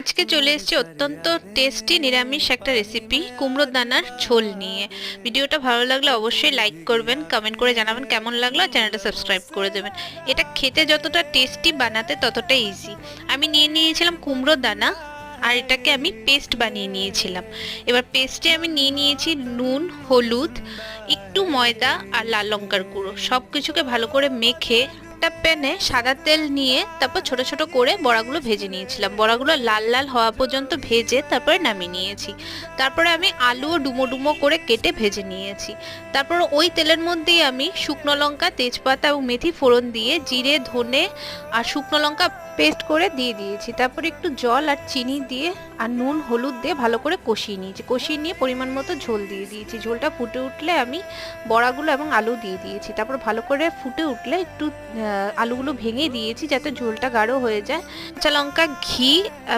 আজকে চলে এসেছি অত্যন্ত টেস্টি নিরামিষ একটা রেসিপি কুমড়োর দানার ঝোল নিয়ে। ভিডিওটা ভালো লাগলে অবশ্যই লাইক করবেন, কমেন্ট করে জানাবেন কেমন লাগলো, আর চ্যানেলটা সাবস্ক্রাইব করে দেবেন। এটা খেতে যতটা টেস্টি বানাতে ততটা ইজি। আমি নিয়ে নিয়েছিলাম কুমড়োর দানা, আর এটাকে আমি পেস্ট বানিয়ে নিয়েছিলাম। এবার পেস্টে আমি নিয়ে নিয়েছি নুন, হলুদ, একটু ময়দা আর লাল লঙ্কার গুঁড়ো। সব কিছুকে ভালো করে মেখে একটা প্যানে সাদা তেল নিয়ে তারপর ছোট ছোট করে বড়াগুলো ভেজে নিয়েছিলাম। বড়াগুলো লাল লাল হওয়া পর্যন্ত ভেজে তারপরে নামিয়ে নিয়েছি। তারপরে আমি আলুও ডুমো ডুমো করে কেটে ভেজে নিয়েছি। তারপর ওই তেলের মধ্যেই আমি শুকনো লঙ্কা, তেজপাতা এবং মেথি ফোড়ন দিয়ে জিরে, ধনে আর শুকনো লঙ্কা পেস্ট করে দিয়ে দিয়েছি। তারপরে একটু জল আর চিনি দিয়ে আর নুন হলুদ দিয়ে ভালো করে কষিয়ে নিয়েছি। কষিয়ে নিয়ে পরিমাণ মতো ঝোল দিয়ে দিয়েছি। ঝোলটা ফুটে উঠলে আমি বড়াগুলো এবং আলু দিয়ে দিয়েছি। তারপর ভালো করে ফুটে উঠলে একটু আলুগুলো ভেঙে দিয়েছি যাতে ঝোলটা গাঢ় হয়ে যায়। কাঁচা লঙ্কা, ঘি এবং